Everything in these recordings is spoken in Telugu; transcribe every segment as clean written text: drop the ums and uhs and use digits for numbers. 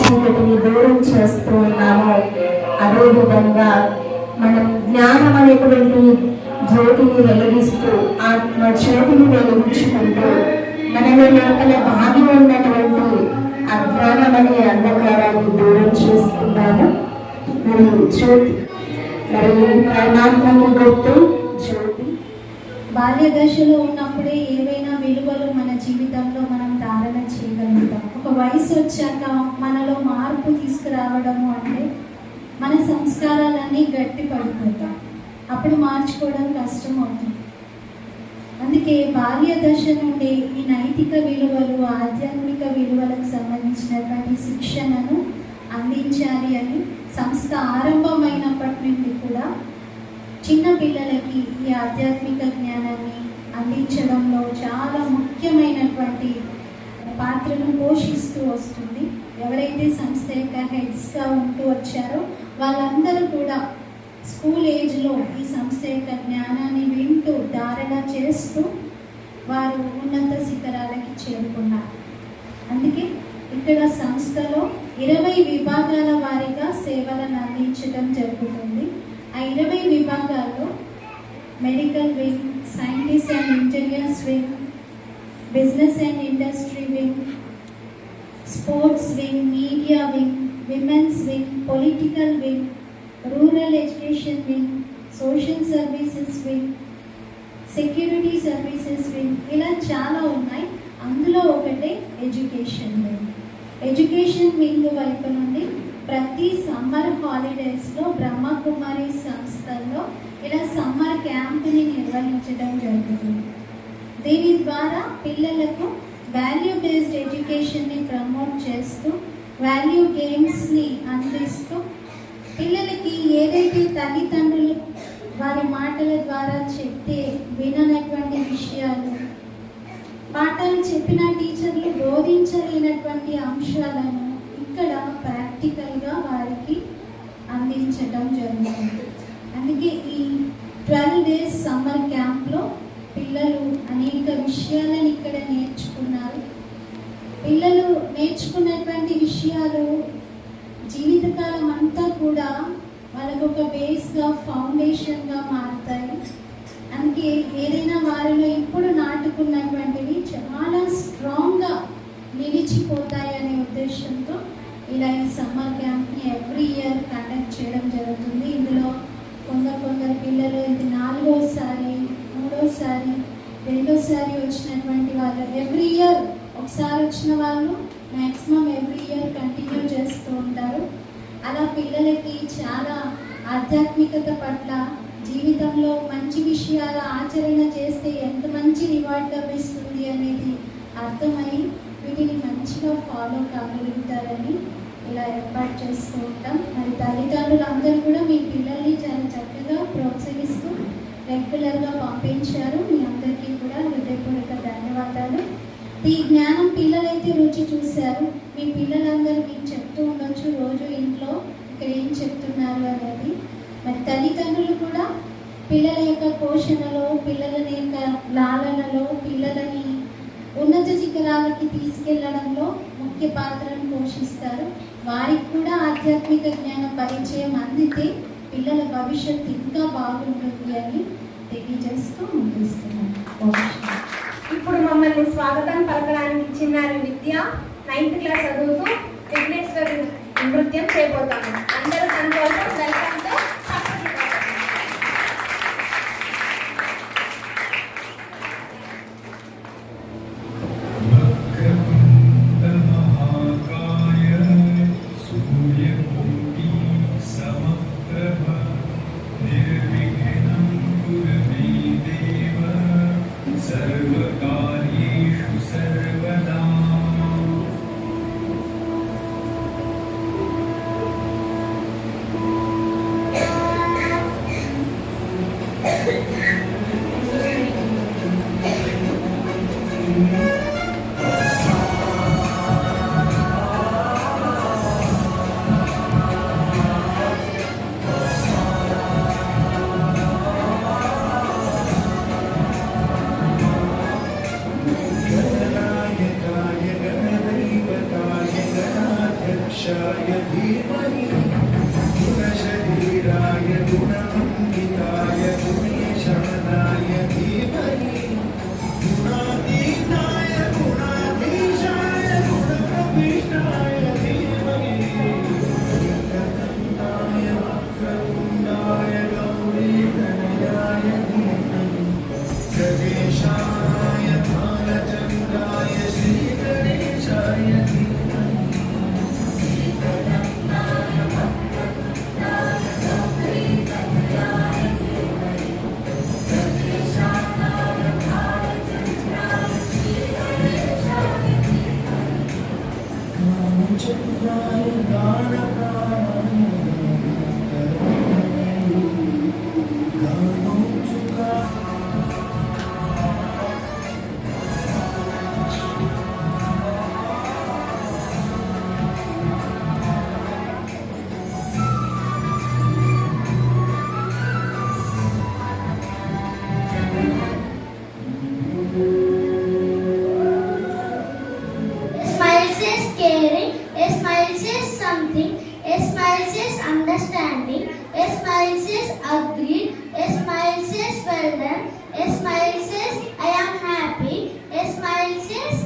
చీకటిని దూరం చేస్తూ ఉన్నామో అదేవిధంగా మనం జ్ఞానం అనేటువంటి జ్యోతిని వెలిగిస్తూ ఆత్మ జ్యోతిని వెలిగించుకుంటూ మనలో లోపల బాగి ఉన్నటువంటి అజ్ఞానం అనే అంధకారాన్ని దూరం చేస్తున్నాము. మరి జ్యోతి మరి పరమాత్మని గుర్తు జ్యోతి. బాల్య దశలో ఉన్నప్పుడే ఏవైనా విలువలు మన జీవితంలో మనం ధారణ చేయగలుగుతాం. ఒక వయసు వచ్చాక మనలో మార్పు తీసుకురావడము అంటే మన సంస్కారాలన్నీ గట్టి పడిపోతాం. అప్పుడు మార్చుకోవడం కష్టం అవుతుంది. అందుకే బాల్య దశ నుండి ఈ నైతిక విలువలు, ఆధ్యాత్మిక విలువలకు సంబంధించినటువంటి శిక్షణను అందించాలి అని సంస్థ ఆరంభమైనప్పటి నుండి కూడా చిన్న పిల్లలకి ఈ ఆధ్యాత్మిక జ్ఞానాన్ని అందించడంలో చాలా ముఖ్యమైనటువంటి పాత్రను పోషిస్తూ వస్తుంది. ఎవరైతే సంస్థ యొక్క హెడ్స్గా ఉంటూ వచ్చారో వాళ్ళందరూ కూడా స్కూల్ ఏజ్లో ఈ సంస్థ యొక్క జ్ఞానాన్ని వింటూ ధారణ చేస్తూ వారు ఉన్నత శిఖరాలకి చేరుకున్నారు. అందుకే ఇక్కడ సంస్థలో 20 విభాగాల వారీగా సేవలను అందించడం జరుగుతుంది. ఆ 20 విభాగాల్లో medical wing, scientist and engineers wing, business and industry wing, sports wing, media wing, women's wing, political wing, rural education wing, social services wing, security services wing, ఇలా చాలా ఉన్నాయి. అందులో ఒకటే ఎడ్యుకేషన్ వింగ్. ఎడ్యుకేషన్ వింగ్ వైపు నుండి ప్రతి సమ్మర్ హాలిడేస్లో బ్రహ్మకుమారి సంస్థల్లో ఇలా సమ్మర్ క్యాంప్ని నిర్వహించడం జరుగుతుంది. దీని ద్వారా పిల్లలకు వాల్యూ బేస్డ్ ఎడ్యుకేషన్ని ప్రమోట్ చేస్తూ వాల్యూ గేమ్స్ని అందిస్తూ పిల్లలకి ఏదైతే తల్లిదండ్రులు వారి మాటల ద్వారా చెప్తే విననటువంటి విషయాలు, పాఠాలు చెప్పిన టీచర్లు బోధించలేనటువంటి అంశాలను ఇక్కడ ప్రాక్టికల్గా వారికి అందించడం జరుగుతుంది. అందుకే ఈ 12 డేస్ సమ్మర్ క్యాంప్లో పిల్లలు అనేక విషయాలను ఇక్కడ నేర్చుకున్నారు. పిల్లలు నేర్చుకున్నటువంటి విషయాలు జీవితకాలం అంతా కూడా వాళ్ళకు ఒక బేస్గా, ఫౌండేషన్గా మారుతాయి. అందుకే ఏదైనా వారిలో ఇప్పుడు నాటుకున్నటువంటివి చాలా స్ట్రాంగ్గా నిలిచిపోతాయి అనే ఉద్దేశంతో ఇలా ఈ సమ్మర్ క్యాంప్ని ఎవ్రీ ఇయర్ కండక్ట్ చేయడం జరుగుతుంది. ఇందులో కొందరు పిల్లలు ఇది 4వసారి, 3వసారి, 2వసారి వచ్చినటువంటి వాళ్ళు, ఎవ్రీ ఇయర్ ఒకసారి వచ్చిన వాళ్ళు మ్యాక్సిమం ఎవ్రీ ఇయర్ కంటిన్యూ చేస్తూ ఉంటారు. అలా పిల్లలకి చాలా ఆధ్యాత్మికత పట్ల, జీవితంలో మంచి విషయాల ఆచరణ చేస్తే ఎంత మంచి రివార్డ్ లభిస్తుంది అనేది అర్థమై వీటిని మంచిగా ఫాలో కాగలుగుతారని ఇలా ఏర్పాటు చేస్తూ ఉంటాం. మరి తల్లిదండ్రులు అందరూ కూడా మీ పిల్లల్ని చాలా చక్కగా ప్రోత్సహిస్తూ రెగ్యులర్గా పంపించారు. మీ అందరికీ కూడా హృదయపూర్వక ధన్యవాదాలు. ఈ జ్ఞానం పిల్లలైతే రుచి చూశారు. మీ పిల్లలందరూ మీకు చెప్తూ ఉండొచ్చు రోజు ఇంట్లో ఇక్కడ ఏం చెప్తున్నారు అనేది. మరి తల్లిదండ్రులు కూడా పిల్లల యొక్క పోషణలో, పిల్లల యొక్క లాలనలో, పిల్లలని ఉన్నత శిఖరాలకి తీసుకెళ్లడంలో ముఖ్య పాత్రను పోషిస్తారు. వారికి కూడా ఆధ్యాత్మిక జ్ఞాన పరిచయం అందితే పిల్లల భవిష్యత్తు ఇంకా బాగుంటుంది అని తెలియజేస్తూ ముగిస్తున్నాను. ఇప్పుడు మమ్మల్ని స్వాగతం పలకడానికి చిన్నారి విద్య 9th క్లాస్ చదువుతూ విఘ్నేశ్వరి నృత్యం చేయబోతాము. అందరూ సంతోషం వెల్కమ్తో गणेशाय धीमहि गुणशरीराय गुणान्विताय गुणेशानाय धीमहि गुणातीताय गुणाधीशाय गुणप्रविष्टाय धीमहि एकदन्ताय वक्रतुण्डाय गौरीतनयाय धीमहि गणेशाय भालचन्द्राय श्रीगणेशाय धीमहि चन्द्राय गानप्राणाय गानोत्सुका A smile says caring, a smile says something, a smile says understanding, a smile says agreed, a smile says well done, a smile says I am happy, a smile says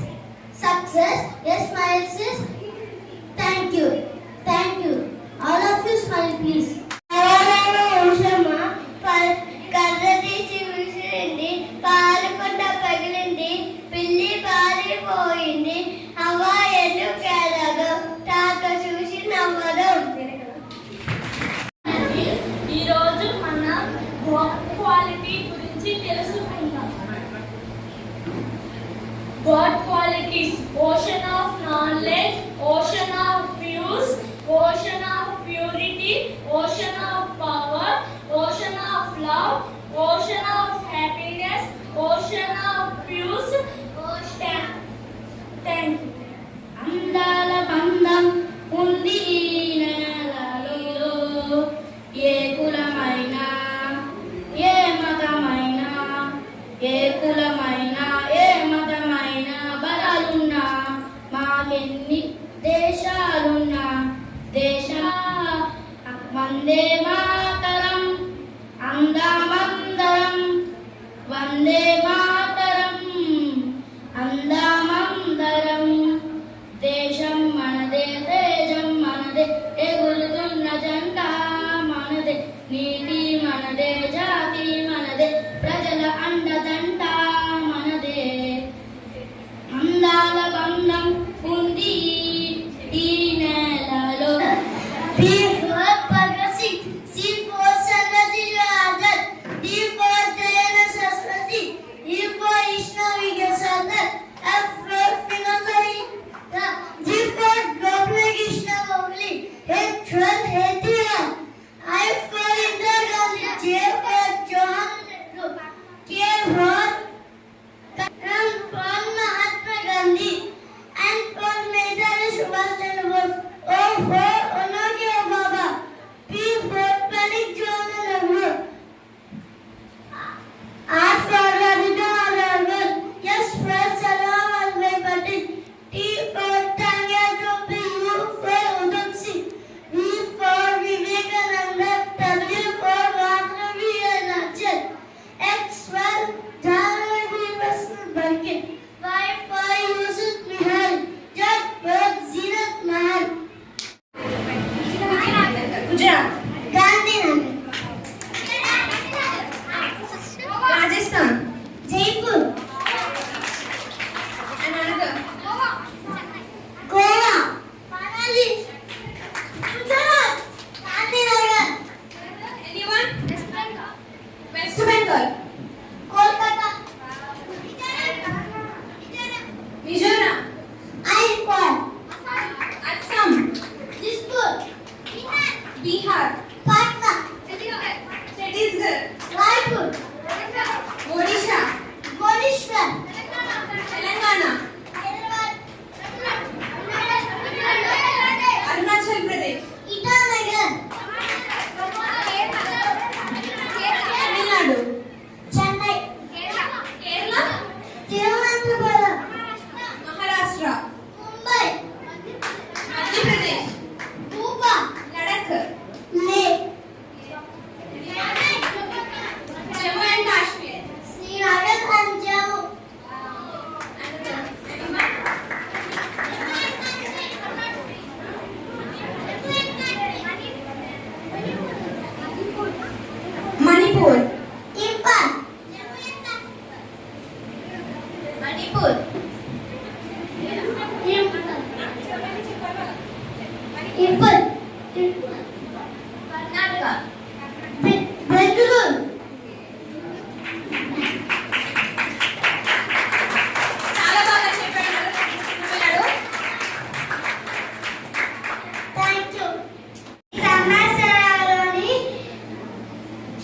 success, a smile says thank you, thank you. All of you smile please. కర్ర తీసి విసిరింది, పాలకొండ పగిలింది, పిల్లి పారిపోయింది, హవా ఎన్నుకెళ్ళదు, తాక చూసి నవ్వదు. ఈరోజు మనం గాడ్ క్వాలిటీ గురించి తెలుసుకుందాం. God qualities: ocean of knowledge, ocean of views, ocean of purity, ocean of power, ocean of love, ocean of happiness, ocean of views. Thank you. అందాల బంధం ఉంది ఈ నేలలో, ఏ కులమైనా ఏ మతమైనా, ఏ కులమైనా ఏ మతమైనా, బలాలున్నా మాకెన్ని దేశాలున్నా, దేశ వందే మాతరం, అందామందరం వందే మాతరం, అందామందరం. దేశం మనదే, తేజం మనదే, ఎగురుతున్న జెండా మనదే, నీతి మనదే, జాతి మనదే, ప్రజల అండదండ మనదే. అందాల బంధం ఉంది ఈ నేలలో. P for Bhagat Singh, C for Sanaji Azad, D for Dayana Saraswati, E for Ishna Vidyasandar, F for Finazari, G for Gopala Krishna Gopali, H for Hetira, I for Indira Gandhi, J for Jawaharlal Nehru, K for M for Mahatma Gandhi, N for Netaji Subhash Chandra Bose, O for Honorable Baba, P for Pandit Jawaharlal Nehru, R for Rabindranath Tagore, S for Sardar Vallabhbhai Patel, T for Tanya Chowdhury, U for Udham Singh, V for Vivekananda, W for Mahatma Gandhi, X for Jhanvi Basant, Y for Yusuf Mihal, Z for Zinat Mahal. Gujarat, Gandhinagar, Rajasthan, Jaipur, and another. Goa, Manali, Gujarat, Gandhinagar, Anyone? West Bengal, Kolkata, Mizoram, Airport, Assam, Dispur, Bihar, Patna, Chhattisgarh, Raipur, Odisha, Bhubaneswar, Telangana, Hyderabad, Arunachal Pradesh, Itanagar, Tamil Nadu, Chennai, Kerala, Thiruvananthapuram, Maharashtra, Mumbai, Madhya Pradesh, Tirupati Karnataka Bengaluru చాలా బాగా చెప్పాడు పిల్లడు. Thank you. సమాచారాలని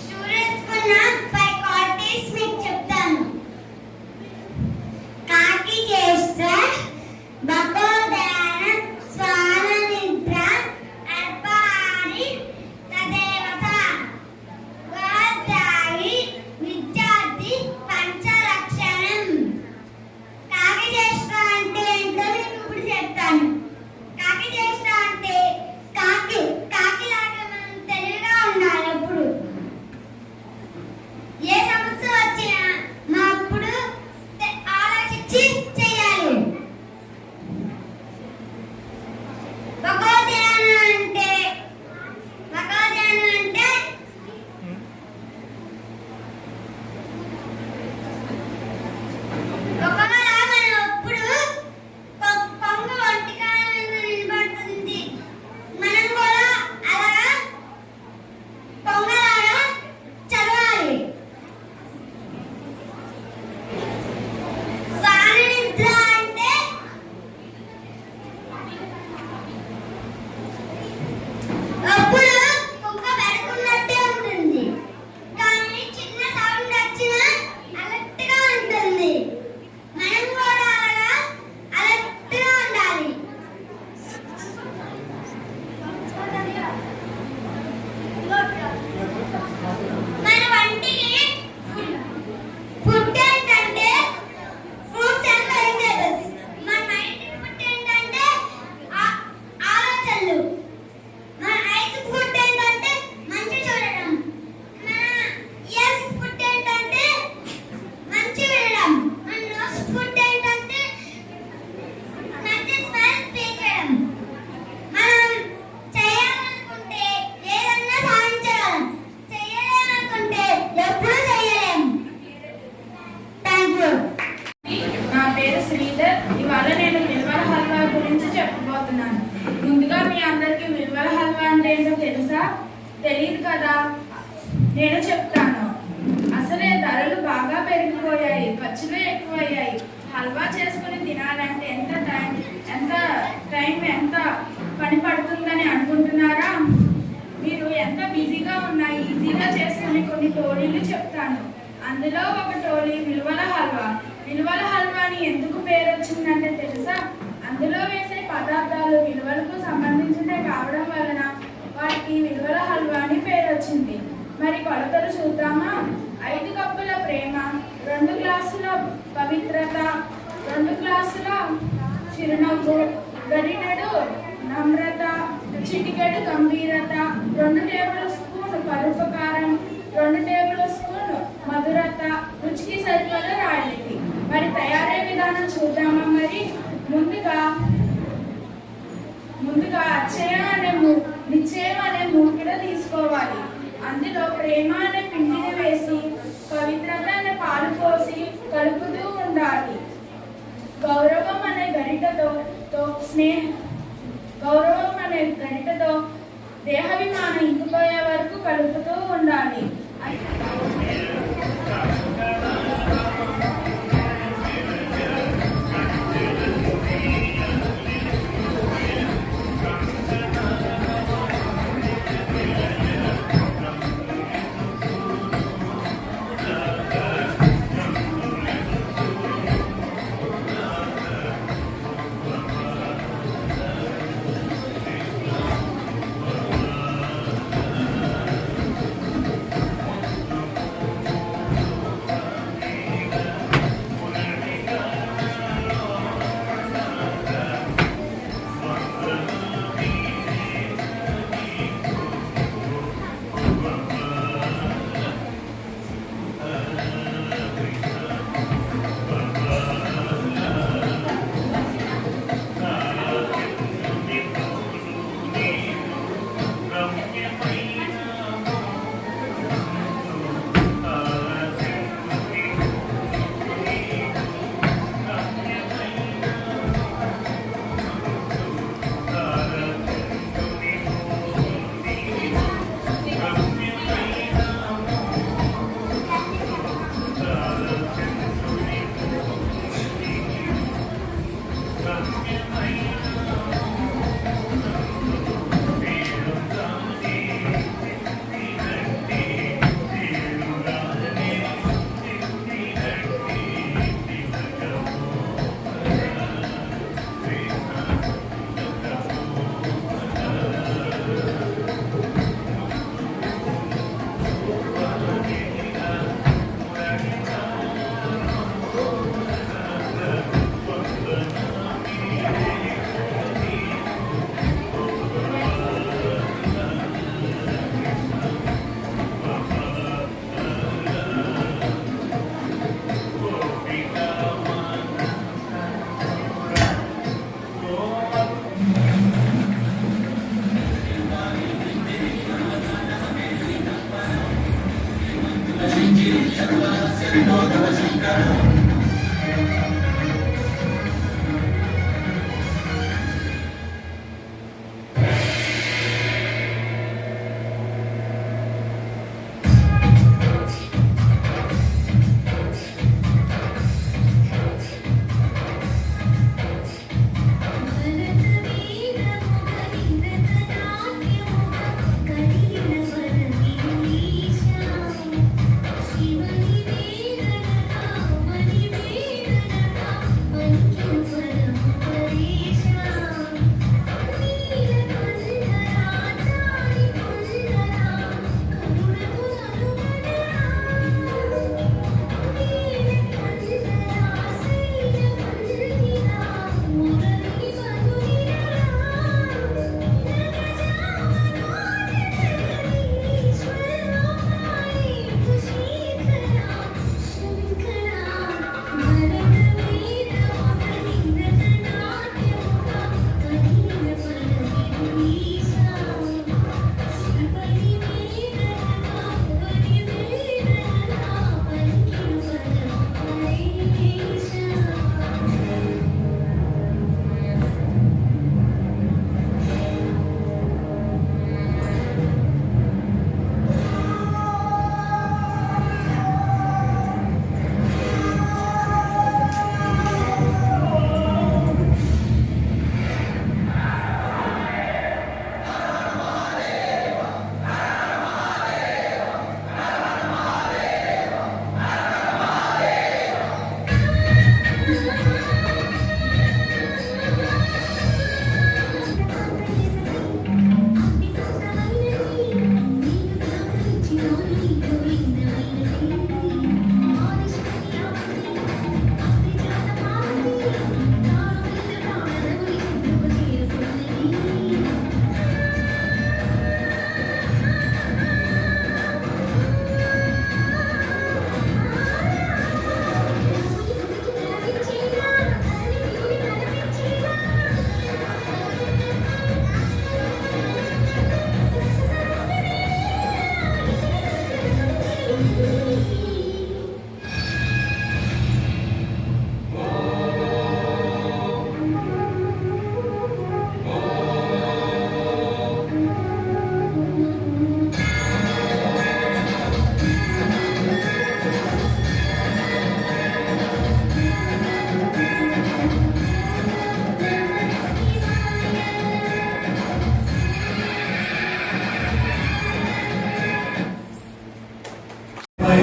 స్టూడెంట్స్ కున్న 5 క్వాలిటీస్ మీకు చెప్తాను. కాకి చేష్ట, బకోదయాన, శ్వాన నిద్ర, అల్పాహారి, తదేవత, స్వాధ్యాయి, విద్యార్థి, పంచలక్షణం. కాకి చేష్ట అంటే ఏంటో మీకు ఇప్పుడు చెప్తాను. కాకి చేష్ట అంటే కాకిలాగా మనం తెలివిగా ఉండాలి. ఎప్పుడు ఏ సమస్య వచ్చినా మా అప్పుడు ఆలోచించి చేయాలి. భగవద్ధ్యానం అంటే ఒకవేళ మనం ఎప్పుడు పొంగ వంటకాల మీద నిలబడుతుంది, మనం కూడా అలాగా పొంగలాగా చదవాలి. శ్వాన నిద్ర అంటే అప్పుడు కుక్క పడుకున్నట్టే ఉంటుంది, కానీ చిన్న సౌండ్ వచ్చినా అలర్ట్ గా ఉంటుంది. మనం కూడా అలాగా అలర్ట్ గా ఉండాలి. మన వంటికి ఫుడ్ ఏంటంటే ఫ్రూట్స్ అండ్ వెజిటేబుల్స్. మన మైండ్కి ఫుడ్ ఏంటంటే ఆలోచనలు. మన ఐస్ ఫుడ్ ఏంటంటే మంచి చూడడం. మన ఇయర్స్ ఫుడ్ ఏంటంటే మంచి వినడం. మన నోస్ ఫుడ్ ఏంటంటే మంచి స్మెల్ పీల్చడం. మనం చేయాలనుకుంటే ఏదన్నా సాధించగలం, చేయలేమనుకుంటే ఎప్పుడూ చేయలేం. Thank you. నా పేరు శ్రీధర్. ఇవాళ నేను మిల్వల హల్వా గురించి చెప్పబోతున్నాను. ముందుగా మీ అందరికీ మిల్వల హల్వా అంటే ఏంటో తెలుసా? తెలియదు కదా, నేను చెప్తాను. అసలే ధరలు బాగా పెరిగిపోయాయి, ఖర్చులు ఎక్కువయ్యాయి. హల్వా చేసుకుని తినాలంటే ఎంత టైం ఎంత పని పడుతుందని అనుకుంటున్నారా? మీరు ఎంత బిజీగా ఉన్నా ఈజీగా చేసుకునే కొన్ని టోలీలు చెప్తాను. అందులో ఒక టోలీ విలువల హల్వా. విలువల హల్వా అని ఎందుకు పేరు వచ్చిందంటే తెలుసా? అందులో వేసే పదార్థాలు విలువలకు సంబంధించినవి కావడం వలన వాటికి విలువల హల్వా అని పేరు వచ్చింది. మరి కొలతలు చూద్దామా? 5 కప్పుల ప్రేమ, 2 గ్లాసుల పవిత్రత, 2 గ్లాసుల చిరునవ్వు, గరిటెడు నమ్రత, చిటికెడు గంభీరత, 2 టేబుల్ స్పూన్ పరోపకారం, 2 టేబుల్ స్పూన్ మధురత, రుచికి సరిపడ రాయలిటీ. మరి తయారీ విధానం చూద్దామా? మరి ముందుగా నిశ్చయం అనే మూకిడ తీసుకోవాలి. అందులో ప్రేమ అనే పిండిని వేసి, పవిత్రత అనే పాలు పోసి కలుపుతూ ఉండాలి. గౌరవం అనే గరిటతో దేహాభిమానం ఇంకిపోయే వరకు కలుపుతూ ఉండాలి.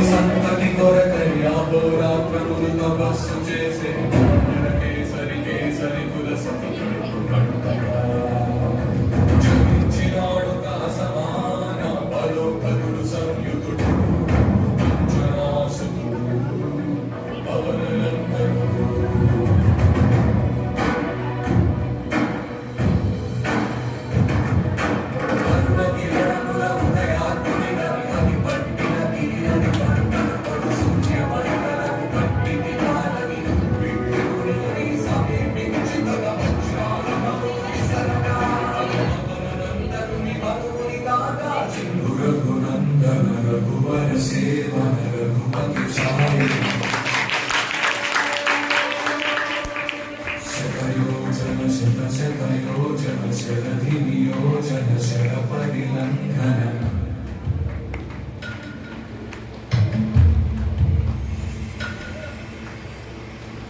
సంతతి కొరకై అహోరాత్రములు తపస్సు చేసే కేసరి కేసరి కుల సతకడుపు కడుతగా జనించినాడు కా సమాన బలోపదుడు సంయుతుడు అంజనాసుతుడు పవనలందరూ రఘునందన రఘువర సేవన రఘుపతి ఛాయ శతయోజన శత శతయోజన శరధి నియోజన శర పరిలంఘన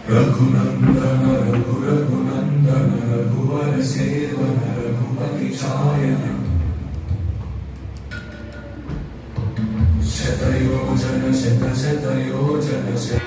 రఘునందన రఘునందన రఘువర సేవన రఘుపతి ఛాయన శతయోజన శత శతయోజన శత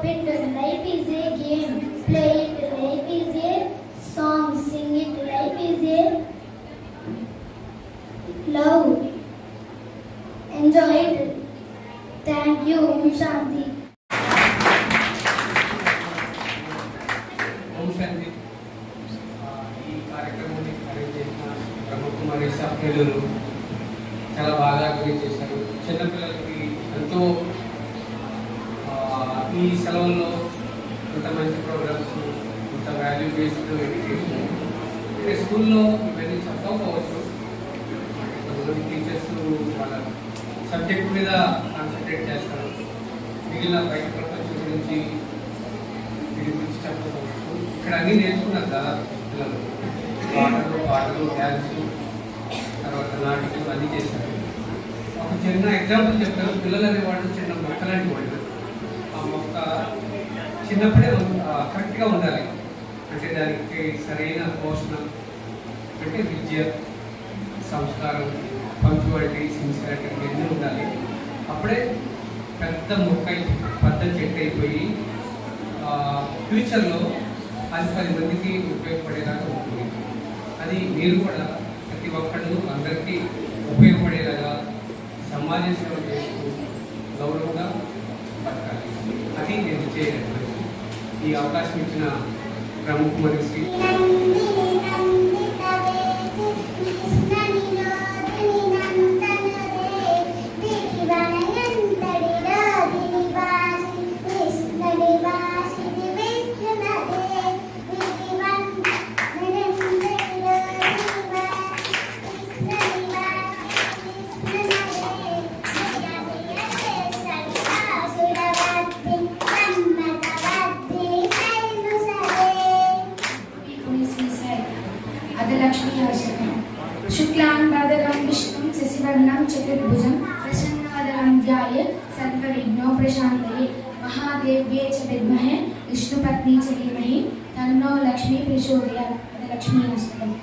it. Life is a game. Play it. Life is a song. Sing it. Life is a love. Enjoy it. Thank you. Om Shanti. ఓం శాంతి. ఈ కార్యక్రమాన్ని అరేంజ్ చేసిన బ్రహ్మకుమారి సభ్యులు చాలా బాగా అరేంజ్ చేశారు. చిన్నపిల్లలకి ఎంతో ఈ సెలవుల్లో ఇంత మంచి ప్రోగ్రామ్స్, ఇంత వాల్యూ బేస్డ్ ఎడ్యుకేషన్ స్కూల్లో ఇవన్నీ చెప్పకపోవచ్చు. కొంతమంది టీచర్స్ వాళ్ళ సబ్జెక్ట్ మీద కాన్సన్ట్రేట్ చేస్తారు, మిగిలిన బయట ప్రపంచం గురించి వీటి గురించి చెప్పకపోవచ్చు. ఇక్కడ అన్నీ నేర్చుకున్నారు కదా పిల్లలు. పాటలు డ్యాన్స్, తర్వాత నాటికలు అన్నీ చేశారు. ఒక చిన్న ఎగ్జాంపుల్ చెప్తారు. పిల్లలు అనేవాళ్ళు చిన్న మొక్క లాంటి వాళ్ళు. ఆ మొక్క చిన్నప్పుడే కరెక్ట్గా ఉండాలి. అంటే దానికి సరైన పోషణ, అంటే విద్య, సంస్కారం, పంక్చువాలిటీ, సిన్సియారిటీ ఇవన్నీ ఉండాలి. అప్పుడే పెద్ద మొక్క పెద్ద చెట్టు అయిపోయి ఫ్యూచర్లో అది 10 మందికి ఉపయోగపడేలాగా ఉంటుంది. అది మీరు కూడా ప్రతి ఒక్కళ్ళు అందరికీ ఉపయోగపడేలాగా సమాజ సేవ చేస్తూ గౌరవంగా బతకాలి. అది నేను చేయలేదు. ఈ అవకాశం ఇచ్చిన బ్రహ్మకుమారి శ్రీ शुक्लां वरदं विष्णुं शशिवर्णं चतुर्भुजं प्रसन्नवदनं ध्यायेत् सर्वविघ्नोपशान्तये महादेव्ये च विद्महे विष्णुपत्नी च धीमहि तन्नो लक्ष्मी प्रचोदयात्. लक्ष्मी अष्टकम्.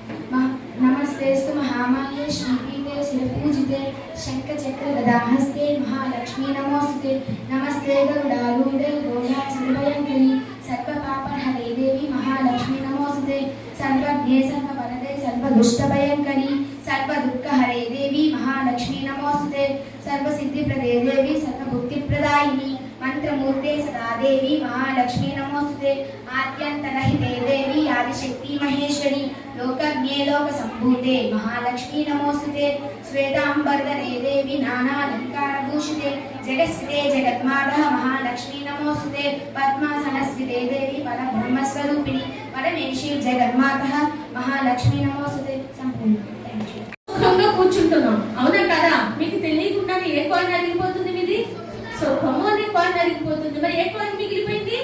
नमस्तेस्तु महामाये श्रीपीठे शिरपूजिते शङ्खचक्रगदाहस्ते महालक्ष्मी नमोस्तुते. नमस्ते गरुडारूढे घोषासुरभयङ्करी सर्वपापहरे देवी महालक्ष्मी नमोस्तुते. सर्वज्ञे सर्ववरदे सर्वदुष्टभयङ्करी सर्वदुःखहरे देवी महालक्ष्मी नमोस्तुते. सर्वसिद्धिप्रदे देवी सर्वभुक्तिप्रदायिनी मंत्रमूर्ते सदा देवी महालक्ष्मी नमोस्तुते. आद्यन्तरहिते देवी आदिशक्ति महेश्वरी लोकज्ञे लोकसम्भूते महालक्ष्मी नमोस्तुते. श्वेतांबरधरे देवी नानालङ्कारभूषिते जगत्स्थिते जगन्माता महालक्ष्मी नमोस्तुते. पद्मासनस्थिते देवी परब्रह्मस्वरूपिणी परमेश्वरी जगन्माता महालक्ष्मी नमोस्तुते. संपूर्ण. సుఖంగా కూర్చుంటున్నాం, అవునా కదా? మీకు తెలియకుండానే ఏ కాయిన్ అరిగిపోతుంది మీది? సుఖము అనే కాయిన్ అరిగిపోతుంది. మరి ఏ కాయిన్ మిగిలిపోయింది?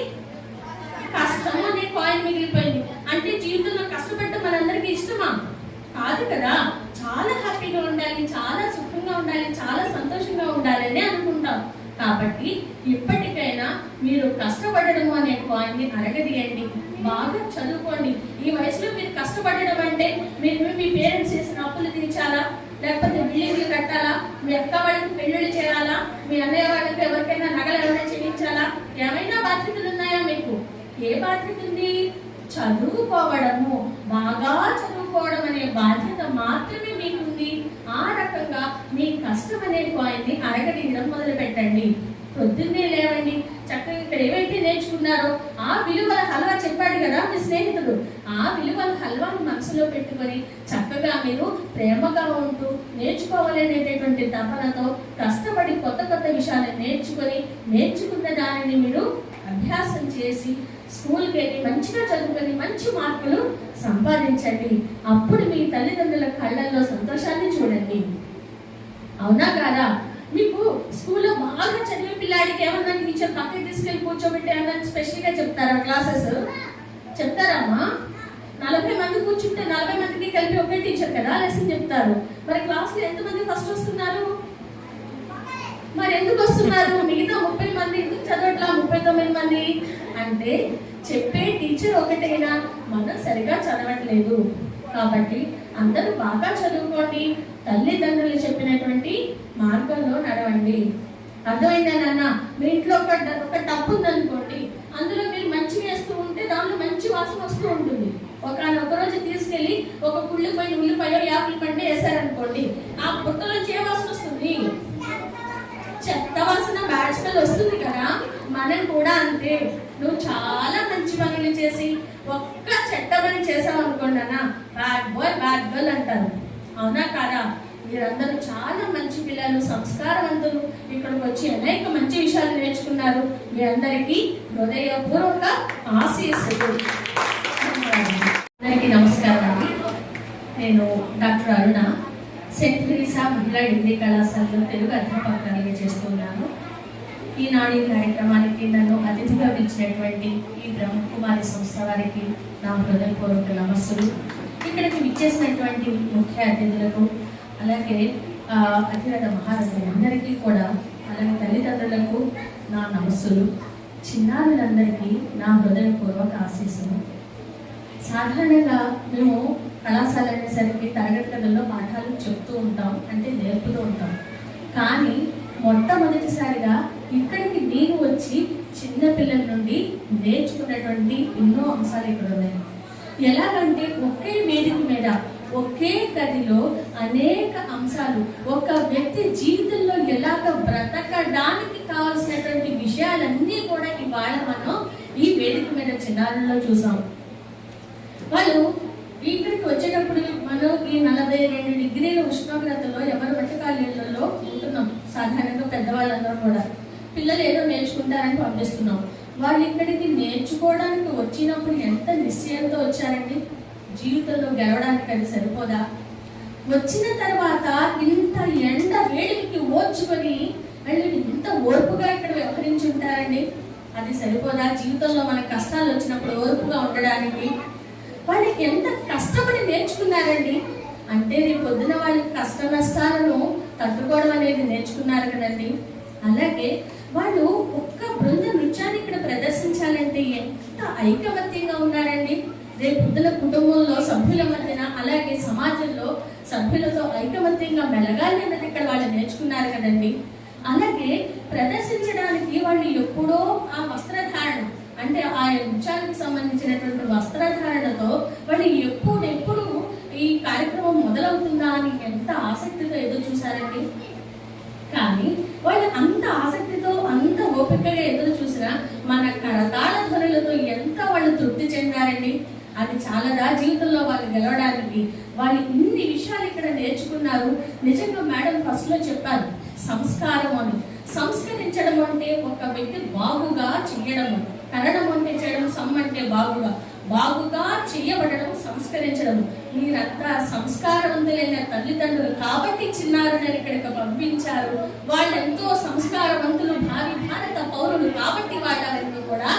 కష్టము అనే కాయిన్ మిగిలిపోయింది. అంటే జీవితంలో కష్టపడటం మనందరికీ ఇష్టమా? కాదు కదా. చాలా హ్యాపీగా ఉండాలి, చాలా సుఖంగా ఉండాలి, చాలా సంతోషంగా ఉండాలని అనుకుంటాం. కాబట్టి ఇప్పటికైనా మీరు కష్టపడడం అనే కాయిన్ని అరగదీయండి. బాగా చదువుకోండి. ఈ వయసులో మీరు కష్టపడడం అంటే మీరు మీ పేరెంట్స్ చేసిన అప్పులు తీర్చాలా, లేకపోతే బిల్డింగ్లు కట్టాలా, మీ అక్క వాళ్ళకి పెళ్లిళ్ళు చేయాలా, మీ అన్నయ్య వాళ్ళకి ఎవరికైనా నగలు ఎవరైనా చెల్లించాలా? ఏమైనా బాధ్యతలు ఉన్నాయా మీకు? ఏ బాధ్యత ఉంది? చదువుకోవడము, బాగా చదువుకోవడం అనే బాధ్యత మాత్రమే మీకుంది. ఆ రకంగా మీ కష్టం అనే కాయిన్ని అరగదీయడం మొదలు పెట్టండి. పొద్దున్నే లేవండి, చక్కగా ఇక్కడ ఏవైతే నేర్చుకున్నారో ఆ విలువల హల్వా చెప్పాడు కదా మీ స్నేహితుడు, ఆ విలువల హల్వాని మనసులో పెట్టుకొని చక్కగా మీరు ప్రేమగా ఉంటూ నేర్చుకోవాలనేటటువంటి తపనతో కష్టపడి కొత్త కొత్త విషయాలను నేర్చుకున్న దానిని మీరు అభ్యాసం చేసి స్కూల్కి వెళ్ళి మంచిగా చదువుకొని మంచి మార్కులు సంపాదించండి. అప్పుడు మీ తల్లిదండ్రుల కళ్ళల్లో సంతోషాన్ని చూడండి. అవునా కాదా? మీకు స్కూల్లో బాగా చదివే పిల్లాడికి ఏమన్నా టీచర్ పక్కకి తీసుకెళ్ళి కూర్చోబెట్టి ఏమన్నా స్పెషల్గా చెప్తారా? క్లాసెస్ చెప్తారమ్మా? 40 మంది కూర్చుంటే 40 మందికి కలిపి ఒకే టీచర్ కదా లెసన్ చెప్తారు. మరి క్లాస్లో ఎంతమంది ఫస్ట్ వస్తున్నారు? మరి ఎందుకు వస్తున్నారు? మిగతా 30 మంది ఎందుకు చదవట్లా? 39 మంది అంటే చెప్పే టీచర్ ఒకటైనా మనం సరిగా చదవట్లేదు. కాబట్టి అందరూ బాగా చదువుకోండి, తల్లిదండ్రులు చెప్పినటువంటి మార్గంలో నడవండి. అర్థమైందా నాన్న? మీ ఇంట్లో ఒక టప్పు ఉందనుకోండి, తీసుకెళ్ళి ఒక కుళ్ళిపోయిన ఉల్లిపాయ యాపిల్ పండు వేసారనుకోండి, ఆ బుట్టలోంచి ఏ వాసన వస్తుంది? చెత్త వాసన, బ్యాడ్ స్మెల్ వస్తుంది కదా. మనం కూడా అంతే. నువ్వు చాలా మంచి పనులు చేసి ఒక్క చెడ్డ పని చేసావు అనుకోండి అన్న, బ్యాడ్ బాయ్ బ్యాడ్ గర్ల్ అంటారు. అవునా కాదా? మీరందరూ చాలా మంచి పిల్లలు, సంస్కారవంతులు. ఇక్కడికి వచ్చి అనేక మంచి విషయాలు నేర్చుకున్నారు. మీ అందరికీ హృదయపూర్వక ఆశీస్సులు. అందరికీ నమస్కారం అండి. నేను డాక్టర్ అరుణ, సెయింట్ తెరీసా మహిళా డిగ్రీ కళాశాలలో తెలుగు అధ్యాపకురాలిగా చేస్తున్నాను. ఈనాడు ఈ కార్యక్రమానికి నన్ను అతిథిగా పిలిచినటువంటి ఈ బ్రహ్మకుమారి సంస్థ వారికి నా హృదయపూర్వక నమస్సులు. ఇక్కడికి విచ్చేసినటువంటి ముఖ్య అతిథులకు, అలాగే అతిరథ మహారథులందరికీ కూడా, అలాగే తల్లిదండ్రులకు నా నమస్సులు. చిన్నారులందరికీ నా హృదయపూర్వక ఆశీస్సులు. సాధారణంగా మేము కళాశాల అనేసరికి తరగతి గదుల్లో పాఠాలు చెప్తూ ఉంటాం, అంటే నేర్పుతూ ఉంటాం. కానీ మొట్టమొదటిసారిగా ఇక్కడికి నేను వచ్చి చిన్నపిల్లల నుండి నేర్చుకున్నటువంటి ఎన్నో అంశాలు ఇక్కడ ఉన్నాయి. ఎలాగంటే ఒకే వేదిక మీద, ఒకే గదిలో అనేక అంశాలు, ఒక వ్యక్తి జీవితంలో ఎలాగ బ్రతకడానికి కావాల్సినటువంటి విషయాలన్నీ కూడా ఇవాళ మనం ఈ వేదిక మీద చిన్నారుల్లో చూసాం. వాళ్ళు ఇక్కడికి వచ్చేటప్పుడు మనం ఈ 42 డిగ్రీల ఉష్ణోగ్రతలో ఎవరు వంటకాలలో ఉంటున్నాం. సాధారణంగా పెద్దవాళ్ళందరూ కూడా పిల్లలు ఏదో నేర్చుకుంటారని పంపిస్తున్నాం. వాళ్ళు ఇక్కడికి నేర్చుకోవడానికి వచ్చినప్పుడు ఎంత నిశ్చయంతో వచ్చారండి. జీవితంలో గెలవడానికి అది సరిపోదా? వచ్చిన తర్వాత ఇంత ఎండ వేడికి ఓర్చుకొని వాళ్ళు ఇంత ఓర్పుగా ఇక్కడ వ్యవహరించి ఉంటారండి. అది సరిపోదా? జీవితంలో మన కష్టాలు వచ్చినప్పుడు ఓర్పుగా ఉండడానికి వాళ్ళు ఎంత కష్టపడి నేర్చుకున్నారండి. అంటే రేపు పొద్దున వాళ్ళ కష్ట నష్టాలను తట్టుకోవడం అనేది నేర్చుకున్నారు కదండి. అలాగే వాళ్ళు ఒక్క బృంద నృత్యాన్ని ఇక్కడ ప్రదర్శించాలంటే ఎంత ఐకమత్యంగా ఉన్నారండి. రేపు పొద్దున కుటుంబంలో సభ్యుల మధ్యన, అలాగే సమాజంలో సభ్యులతో ఐకమత్యంగా మెలగాలి అన్నది ఇక్కడ వాళ్ళు నేర్చుకున్నారు కదండి. అలాగే ప్రదర్శించడానికి వాళ్ళు ఎప్పుడో ఆ వస్త్రధారణ, అంటే ఆ నృత్యానికి సంబంధించినటువంటి వస్త్రధారణతో వాళ్ళు ఎప్పుడెప్పుడు ఈ కార్యక్రమం మొదలవుతుందా అని ఎంత ఆసక్తితో ఎదురు చూసారండి. కానీ వాళ్ళు అంత ఆసక్తితో, అంత ఓపికగా ఎదురు చూసినా మన కరతాళ ధ్వనులతో ఎంత వాళ్ళు తృప్తి చెందారండి. అది చాలాదా జీవితంలో వాళ్ళు గెలవడానికి? వాళ్ళు ఇన్ని విషయాలు ఇక్కడ నేర్చుకున్నారు. నిజంగా మేడం ఫస్ట్ లో చెప్పారు సంస్కారం అని. సంస్కరించడం అంటే ఒక వ్యక్తి బాగుగా చేయడము, కరణం అంటే చేయడం, సమ్ అంటే బాగుగా చేయబడడం, సంస్కరించడం. మీరంతా సంస్కారవంతులైన తల్లిదండ్రులు కాబట్టి చిన్నారులను ఇక్కడికి పంపించారు. వాళ్ళెంతో సంస్కారవంతులు, భావి భారత పౌరులు కాబట్టి వాళ్ళని కూడా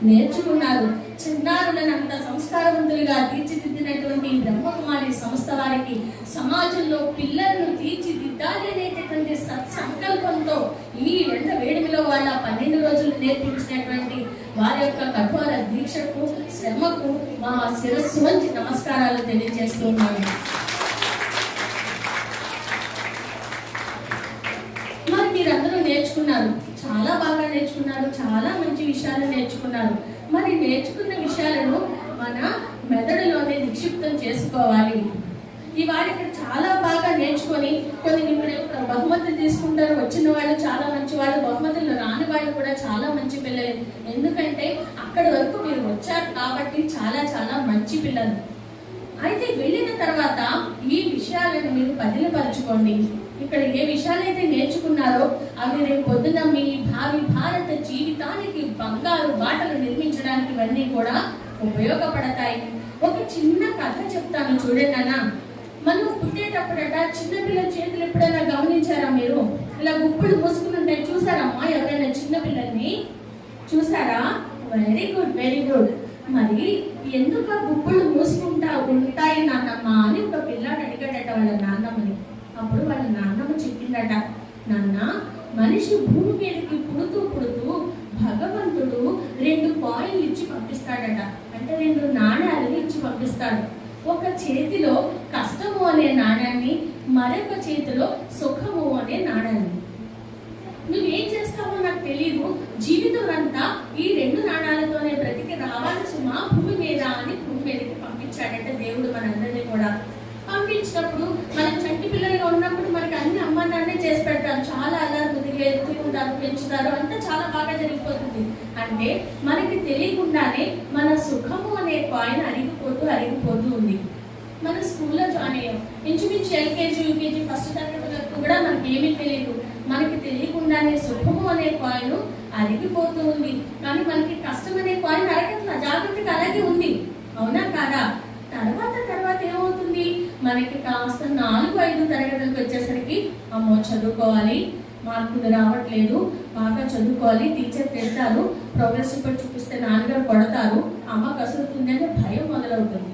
నేర్చుకున్నారు. చిన్నారులను అంత సంస్కారవంతులుగా తీర్చిదిద్దినటువంటి బ్రహ్మకుమారి సంస్థ వారికి సమాజంలో పిల్లలను తీర్చిదిద్దాలి అనేటటువంటి సత్సంకల్పంతో ఈ ఎండ వేడిమిలో వాళ్ళ 12 రోజులు నేర్పించినటువంటి వారి యొక్క కఠోర దీక్షకు, శ్రమకు మా శిరస్సు వంచి నమస్కారాలు తెలియజేస్తున్నాను. మరి మీరందరూ నేర్చుకున్నారు, చాలా బాగా నేర్చుకున్నారు, చాలా మంచి విషయాలు నేర్చుకున్నారు. మరి నేర్చుకున్న విషయాలను మన మెదడులోనే నిక్షిప్తం చేసుకోవాలి. ఇవాళ ఇక్కడ చాలా బాగా నేర్చుకొని కొన్ని ఇప్పుడు బహుమతులు తీసుకుంటారు. వచ్చిన వాళ్ళు చాలా మంచి వాళ్ళు, బహుమతులు రాని వాళ్ళు కూడా చాలా మంచి పిల్లలే. ఎందుకంటే అక్కడి వరకు మీరు వచ్చారు కాబట్టి చాలా చాలా మంచి పిల్లలు. అయితే వెళ్ళిన తర్వాత ఈ విషయాలను మీరు పదిలపరచుకోండి. ఇక్కడ ఏ విషయాలైతే నేర్చుకున్నారో అవి రేపు పొద్దున మీ భావి భారత జీవితానికి బంగారు బాటలు నిర్మించడానికి ఇవన్నీ కూడా ఉపయోగపడతాయి. ఒక చిన్న కథ చెప్తాను చూడండి అన్న. మనం పుట్టేటప్పుడట చిన్నపిల్లల చేతులు ఎప్పుడైనా గమనించారా మీరు? ఇలా గుప్పులు మూసుకుని ఉంటాయి, చూసారమ్మా? ఎవరైనా చిన్నపిల్లల్ని చూసారా? Very good, very good. మరి ఎందుకు ఆ గుప్పులు మూసుకుంటా ఉంటాయి నాన్నమ్మ అని ఒక పిల్లాడు అడిగాడట వాళ్ళ నాన్నమ్మని. అప్పుడు వాళ్ళ నాన్నమ్మ చెప్పిందట, నాన్న, మనిషి భూమి మీదకి పుడుతూ భగవంతుడు 2 కాయిన్లు ఇచ్చి పంపిస్తాడట. అంటే 2 నాణ్యాలని ఇచ్చి పంపిస్తాడు. ఒక చేతిలో కష్టము అనే నాణ్యాన్ని, మరొక చేతిలో సుఖము అనే నాణ్యాన్ని. నువ్వేం చేస్తావో నాకు తెలియదు, జీవితం అంతా ఈ 2 నాణ్యాలతోనే బ్రతికి రావాలి సుమా భూమి మీద అని భూమి మీదకి పంపించాడంటే దేవుడు మనందరినీ కూడా. పంపించినప్పుడు మనం చంటి పిల్లలుగా ఉన్నప్పుడు మనకి అన్ని అమ్మ నాన్నే చేసి పెడతారు, చాలా అలా ముదిగా ఎత్తుకుంటారు, పెంచుతారు, అంతా చాలా బాగా జరిగిపోతుంది. అంటే మనకి తెలియకుండానే మన సుఖము అనే కాయిన్ అరిగిపోతూ ఉంది. మన స్కూల్లో జాయిన్ అయ్యాం, ఇంచుమించు ఎల్కేజీ యూకేజీ ఫస్ట్ తరగతులకు కూడా మనకి ఏమీ తెలియదు. మనకి తెలియకుండానే సుఖము అనే కాయిన్ అరిగిపోతూ ఉంది, కానీ మనకి కష్టం అనే కాయిన్ అరగట్లా, జాగ్రత్తగా అలాగే ఉంది. అవునా కాదా? తర్వాత ఏమవుతుంది, మనకి కాస్త 4-5 తరగతులకు వచ్చేసరికి అమ్మో చదువుకోవాలి, మార్కులు రావట్లేదు, బాగా చదువుకోవాలి, టీచర్ తిడతారు, ప్రోగ్రెస్ రిపోర్ట్ చూపిస్తే నాన్నగారు కొడతారు, అమ్మ కసురుతుంది అనే భయం మొదలవుతుంది.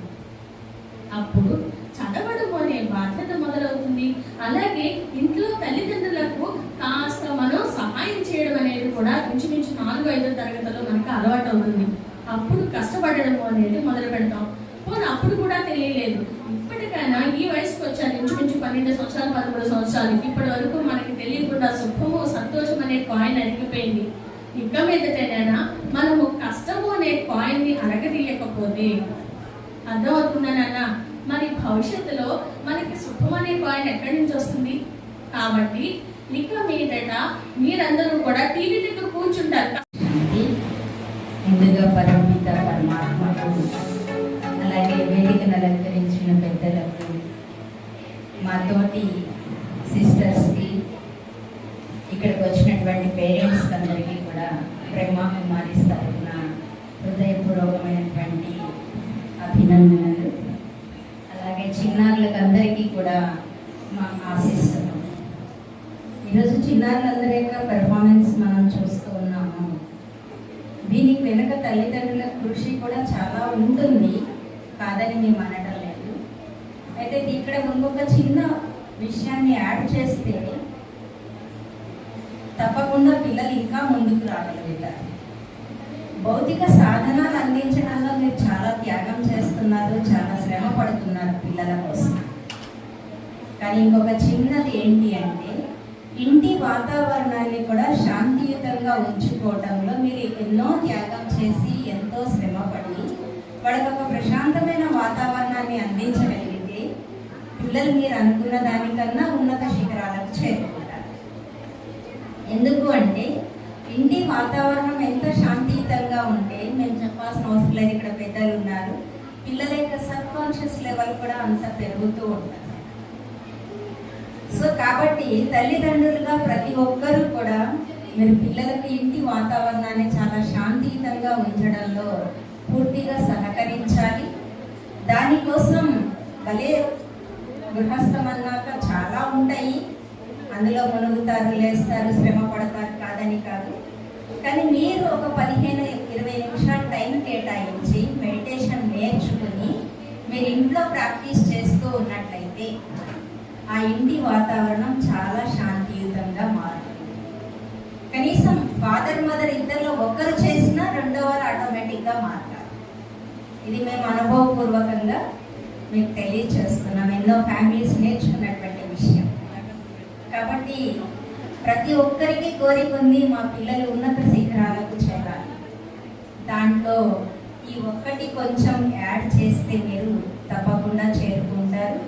అప్పుడు చదవడం అనే బాధ్యత మొదలవుతుంది. అలాగే ఇంట్లో తల్లిదండ్రులకు కాస్త మనం సహాయం చేయడం అనేది కూడా ఇంచుమించు 4-5 తరగతుల్లో మనకు అలవాటు అవుతుంది. అప్పుడు కష్టపడడం అనేది మొదలు పెడతాం. అప్పుడు కూడా తెలియలేదు. ఇప్పటికైనా ఈ వయసుకు వచ్చారు, ఇంచుమించు 12 సంవత్సరాలు 13 సంవత్సరాలు, ఇప్పటి వరకు మనకి తెలియకుండా సుఖము సంతోషం అనే కాయిన్ అరిగిపోయింది. ఇక మీదటైనా మనము కష్టము అనే కాయిన్ ని అరగదీయకపోతే, అర్థమవుతుందనన్నా, మరి భవిష్యత్తులో మనకి సుఖం అనే కాయిన్ ఎక్కడి నుంచి వస్తుంది? కాబట్టి ఇక మీదట మీరందరూ కూడా టీవీ దగ్గర కూర్చుంటారు. ముందుగా పరమపిత పరమాత్మకు, అలాగే వేదికను అలంకరించిన పెద్దలకు, మా తోటి సిస్టర్స్కి, ఇక్కడికి వచ్చినటువంటి పేరెంట్స్కి అందరికీ కూడా బ్రహ్మకుమారి తరఫున హృదయపూర్వకమైనటువంటి అభినందనలు. అలాగే చిన్నారులకు అందరికీ కూడా మా ఆశిస్తున్నాం. ఈరోజు చిన్నారులందరి యొక్క పెర్ఫార్మెన్స్ మనం చూస్తూ ఉన్నాము. దీనికి వెనుక తల్లిదండ్రుల కృషి కూడా చాలా ఉంటుంది, కాదని మేము అనడం లేదు. అయితే ఇక్కడ ఇంకొక చిన్న విషయాన్ని యాడ్ చేస్తే తప్పకుండా పిల్లలు ఇంకా ముందుకు రాగలుగుతారు. భౌతిక సాధనాలు అందించడంలో మీరు చాలా త్యాగం చేస్తున్నారు, చాలా శ్రమ పడుతున్నారు పిల్లల కోసం. కానీ ఇంకొక చిన్నది ఏంటి అంటే, ఇంటి వాతావరణాన్ని కూడా శాంతియుతంగా ఉంచుకోవడంలో మీరు ఎన్నో త్యాగం చేసి ఎంతో శ్రమపడి వాళ్ళకి ఒక ప్రశాంతమైన వాతావరణాన్ని అందించగలిగితే పిల్లలు మీరు అనుకున్న దానికన్నా ఉన్నత శిఖరాలకు చేరుకుంటారు. ఎందుకు అంటే ఇంటి వాతావరణం ఎంత శాంతియుతంగా ఉంటే, మేము చెప్పాల్సిన అవసరం లేదు, ఇక్కడ పెద్దలు ఉన్నారు, పిల్లల యొక్క సబ్కాన్షియస్ లెవెల్ కూడా అంత పెరుగుతూ ఉంటుంది. సో కాబట్టి తల్లిదండ్రులుగా ప్రతి ఒక్కరూ కూడా మీరు పిల్లలకు ఇంటి వాతావరణాన్ని చాలా శాంతియుతంగా ఉంచడంలో పూర్తిగా సహకరించాలి. దానికోసం భలే గృహస్థం అన్నాక చాలా ఉంటాయి, అందులో మునుగుతారు, లేస్తారు, శ్రమ పడతారు, కాదని కాదు. కానీ మీరు ఒక 15-20 నిమిషాలు టైం కేటాయించి మెడిటేషన్ నేర్చుకుని మీరు ఇంట్లో ప్రాక్టీస్ చేస్తూ ఉన్నట్లయితే ఆ ఇంటి వాతావరణం చాలా శాంతియుతంగా మారుతుంది. కనీసం ఫాదర్ మదర్ ఇద్దరిలో ఒకరు చేసినా రెండో వారు ఆటోమేటిక్గా మారుతారు. ఇది మేము అనుభవపూర్వకంగా మీకు తెలియచేస్తున్నాం, ఎన్నో ఫ్యామిలీస్ నేర్చుకున్నటువంటి విషయం. కాబట్టి ప్రతి ఒక్కరికి కోరిక ఉంది, మా పిల్లలు ఉన్నత శిఖరాలకు చేరాలి. దాంట్లో ఈ ఒక్కటి కొంచెం యాడ్ చేస్తే మీరు తప్పకుండా చేరుకుంటారు.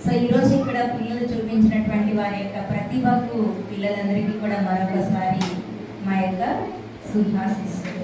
సో ఈరోజు ఇక్కడ పిల్లలు చూపించినటువంటి వారి యొక్క ప్రతిభకు పిల్లలందరికీ కూడా మరొకసారి మా యొక్క శుభాశీస్సులు.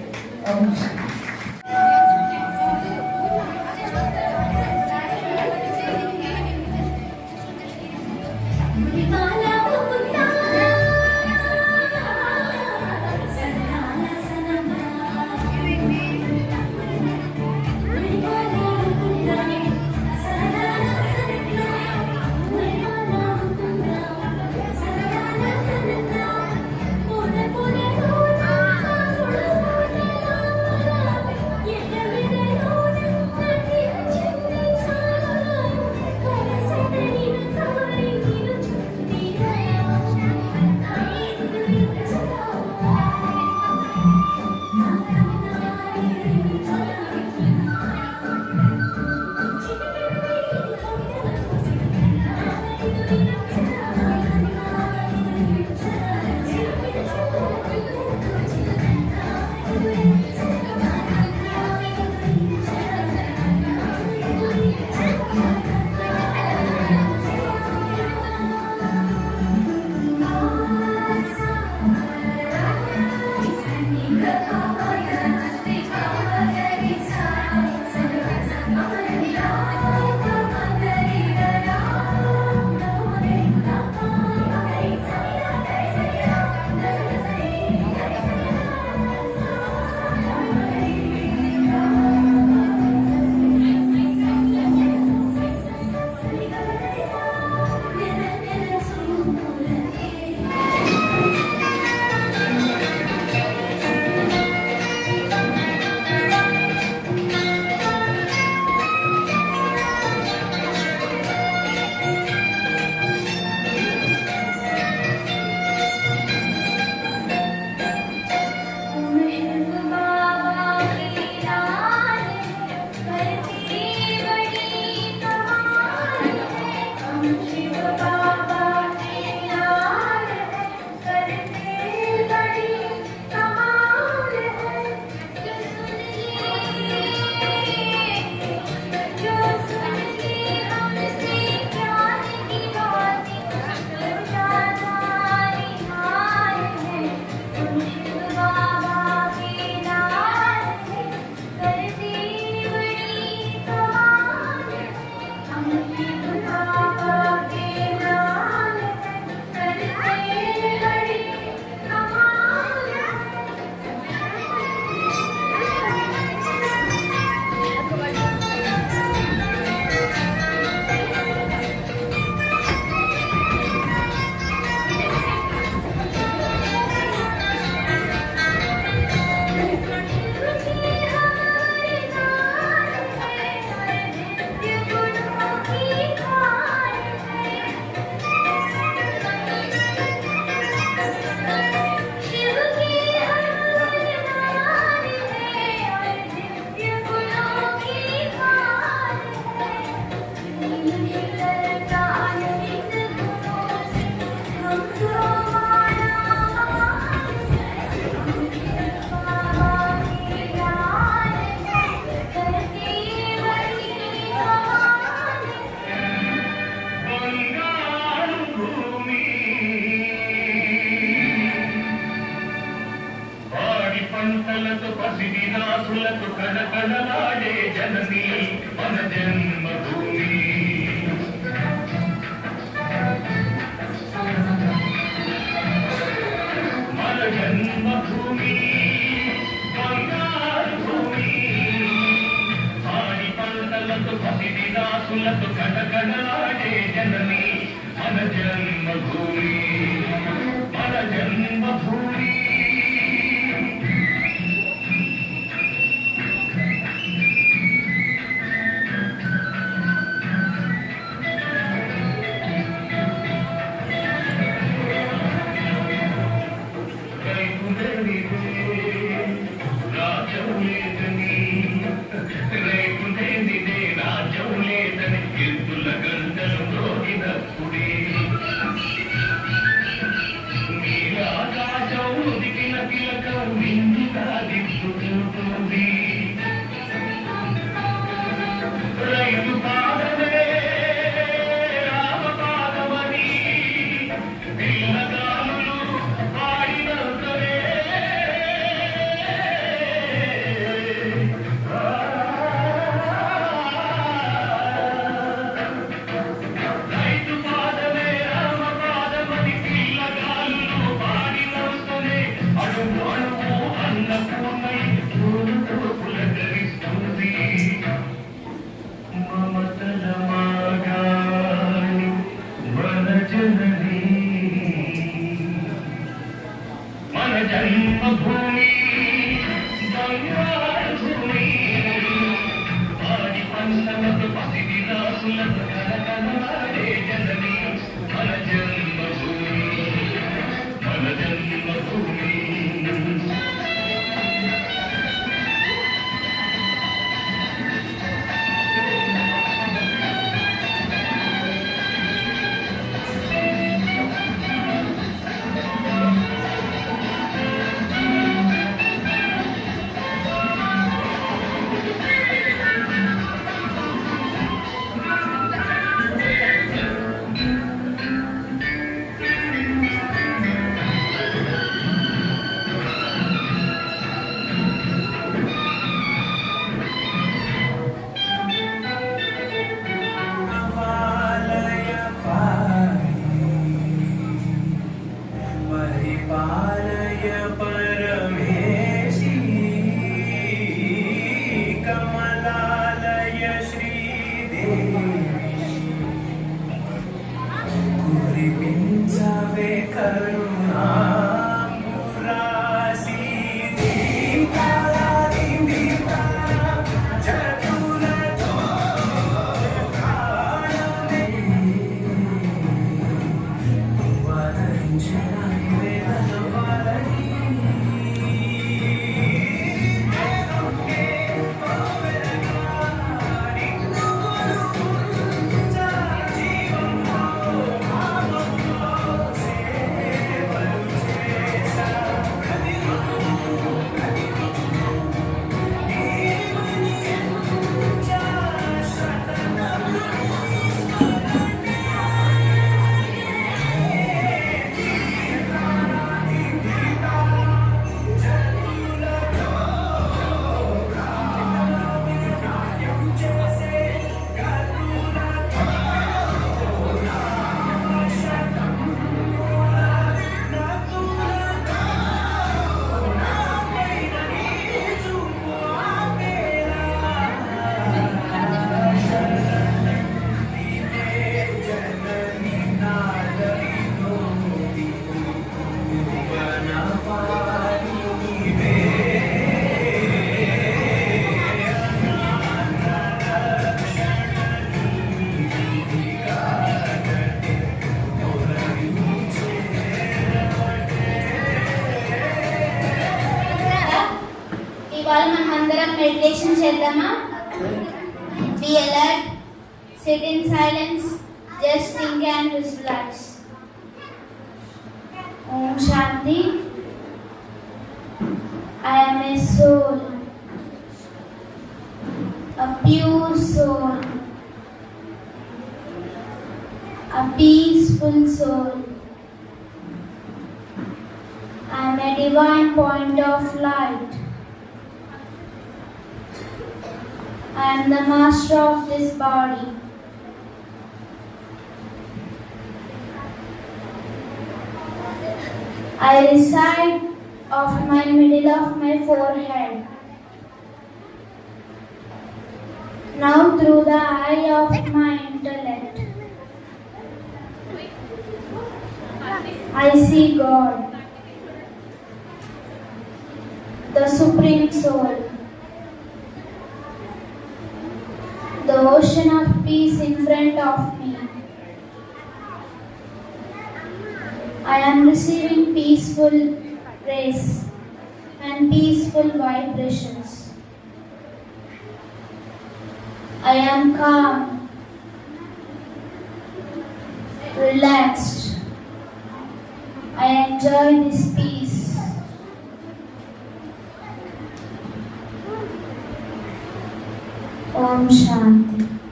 దాసులకు కళకళలాడే జనని మన జన్మభూమి మన జన్మభూమి బంగారు భూమి పాడి పంటలకు పసిడి దాసులకు కళకళలాడే జనని మన జన్మభూమి మన జన్మభూమి రైతు పాదమే రామ పాదమని పిల్లగాలులు పాడినంతనే రైతు పాదమే రామ పాదమని పిల్లగాలులు పాడినంతనే అడుగు అడుగు అన్నపూర్ణై పూలతో పులకరిస్తుంది మమతల మాగాణి మన జనని మన జన్మభూమి బంగారు భూమి పాడి పంటలకు పసిడి దాసులకు కళకళలాడే జనని మన జన్మభూమి మన జన్మభూమి పరిపాలయ పరమేశి కమలాలయ శ్రీదేవి కురిపించవే కరుణాంబురాసి దీపాలి జటులతో కాణమే వదరించిన ఇవాళ మనం అందరం మెడిటేషన్ చేద్దామా? Be alert, sit in silence, just think and relax. Om Shanti. I am a soul, a pure soul, a peaceful soul. I am a divine point of light. I am the master of this body. I reside of my middle of my forehead. Now through the eye of my intellect, I see God, the Supreme Soul, the ocean of peace in front of me. I am receiving peaceful rays and peaceful vibrations. I am calm, relaxed. I enjoy this peace. Om Shanti.